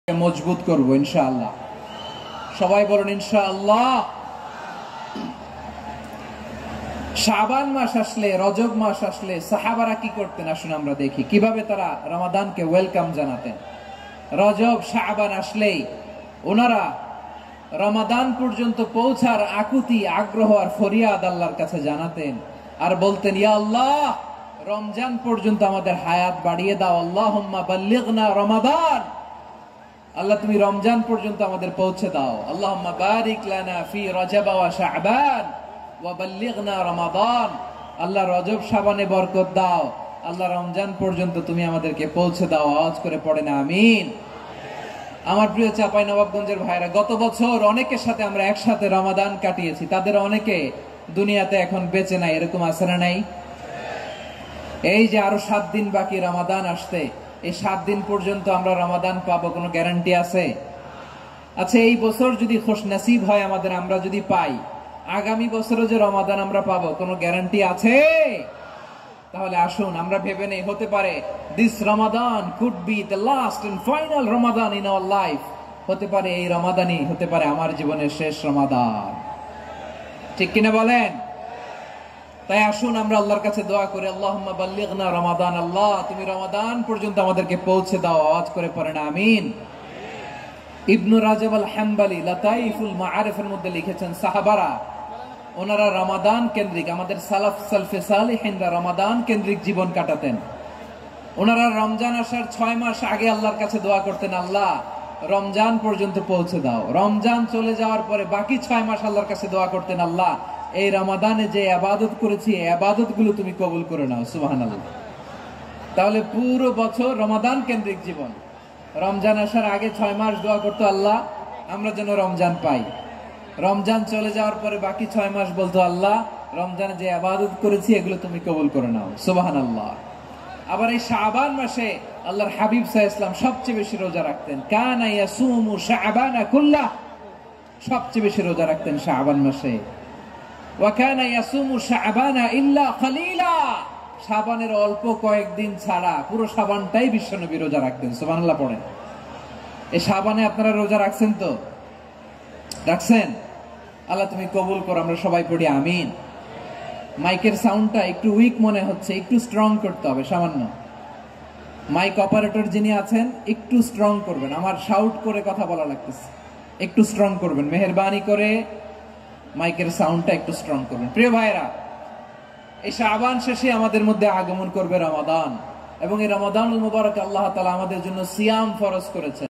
মজবুত করব ইনশাআল্লাহ। সবাই বলেন ইনশাআল্লাহ। শাবান মাস আসলে, রজব মাস আসলে সাহাবারা কি করতেন আসুন আমরা দেখি কিভাবে তারা রমাদানকে ওয়েলকাম জানাতেন। রজব শাবান আসলেই ওনারা রমাদান পর্যন্ত পৌঁছার আকুতি, আগ্রহ আর ফরিয়াদ আল্লাহর কাছে জানাতেন আর বলতেন, ইয়া আল্লাহ, রমজান পর্যন্ত আমাদের হায়াত বাড়িয়ে দাও। আল্লাহুম্মা বাল্লিগনা রমাদান, আল্লাহ তুমি রমজান পর্যন্ত আমাদের পৌঁছে দাও। আল্লাহুম্মা বারিক লানা ফি রজব ওয়া শাবান ওয়া বাল্লিগনা রমাদান, আল্লাহ রজব শাবানে বরকত দাও, আল্লাহ রমজান পর্যন্ত তুমি আমাদেরকে পৌঁছে দাও। আওয়াজ করে পড়েন আমিন। আমার প্রিয় চাঁপাইনবাবগঞ্জের ভাইরা, গত বছর অনেকের সাথে আমরা একসাথে রমাদান কাটিয়েছি, তাদের অনেকে দুনিয়াতে এখন বেঁচে নাই, এরকম আছে না নাই? এই যে আরো 7 দিন বাকি রমাদান আসতে, এই 7 দিন পর্যন্ত আমরা রমাদান পাবো, কোনো গ্যারান্টি আছে? আচ্ছা, এই বছর যদি খুশ নসিব হয় আমাদের, আমরা যদি পাই, আগামী বছরও যে রমাদান আমরা পাবো, কোনো গ্যারান্টি আছে? তাহলে আসুন আমরা ভেবে নেই, হতে পারে this Ramadan could be the last and final Ramadan in our life. হতে পারে এই রমাদানই হতে পারে আমার জীবনের শেষ রমাদান। ঠিক কিনা বলেন? তাই আসুন আমরা আল্লাহর কাছে দোয়া করি, আল্লাহুম্মা বাল্লিগনা রমাদান, আল্লাহ তুমি রমাদান পর্যন্ত আমাদেরকে পৌঁছে দাও। আওয়াজ করে পড়েন আমিন। ইবনু রাজব আল হাম্বলি লাতাইফুল মাআরিফের মধ্যে লিখেছেন, সাহাবারা ওনারা রমাদান কেন্দ্রিক, আমাদের সালাফ সালফে সালিহিনরা রমাদান কেন্দ্রিক জীবন কাটাতেন। ওনারা রমজান আসার 6 মাস আগে আল্লাহর কাছে দোয়া করতেন, আল্লাহ রমজান পর্যন্ত পৌঁছে দাও। রমজান চলে যাওয়ার পরে বাকি 6 মাস আল্লাহর কাছে দোয়া করতেন, আল্লাহ এই রমাদানে যে ইবাদত করেছি এই ইবাদত গুলো তুমি কবুল করে নাও। সুবহানাল্লাহ। তাহলে পুরো বছর রমাদান কেন্দ্রিক জীবন। রমজান আসার আগে 6 মাস দোয়া করতো, আল্লাহ আমরা যেন রমজান পাই। রমজান চলে যাওয়ার পরে বাকি 6 মাস বলতো, আল্লাহ রমজানে যে ইবাদত করেছি এগুলো তুমি কবুল করে নাও। সুবহানাল্লাহ। আবার এই শাবান মাসে আল্লাহর হাবিব সাল্লাল্লাহু আলাইহি ওয়াসাল্লাম সবচেয়ে বেশি রোজা রাখতেন। কানা ইয়াসুমু শাবানা কুল্লাহ, সবচেয়ে বেশি রোজা রাখতেন শাবান মাসে। ওয়া কানা ইয়াসুমু শাবানা ইল্লা কলিলা, শাবানের অল্প কয়েকদিন ছাড়া পুরো শাবানটাই বিশ্বনবী রোজা রাখতেন। সুবহানাল্লাহ পড়েন। এই শাবানে আপনারা রোজা রাখছেন তো? রাখছেন? আল্লাহ তুমি কবুল করো। আমরা সবাই পড়ি আমিন। মাইকের সাউন্ডটা একটু উইক মনে হচ্ছে, একটু স্ট্রং করতে হবে সামান্য। মাইক অপারেটর যিনি আছেন একটু স্ট্রং করবেন, আমার শাউট করে কথা বলা লাগতেছে, একটু স্ট্রং করবেন মেহেরবানি করে। মাইকের সাউন্ডটা একটু স্ট্রং করবেন। প্রিয় ভাইরা, এই শাবান শেষে আমাদের মধ্যে আগমন করবে রমাদান, এবং এই রমাদানুল মুবারক আল্লাহ তাআলা আমাদের জন্য সিয়াম ফরজ করেছেন।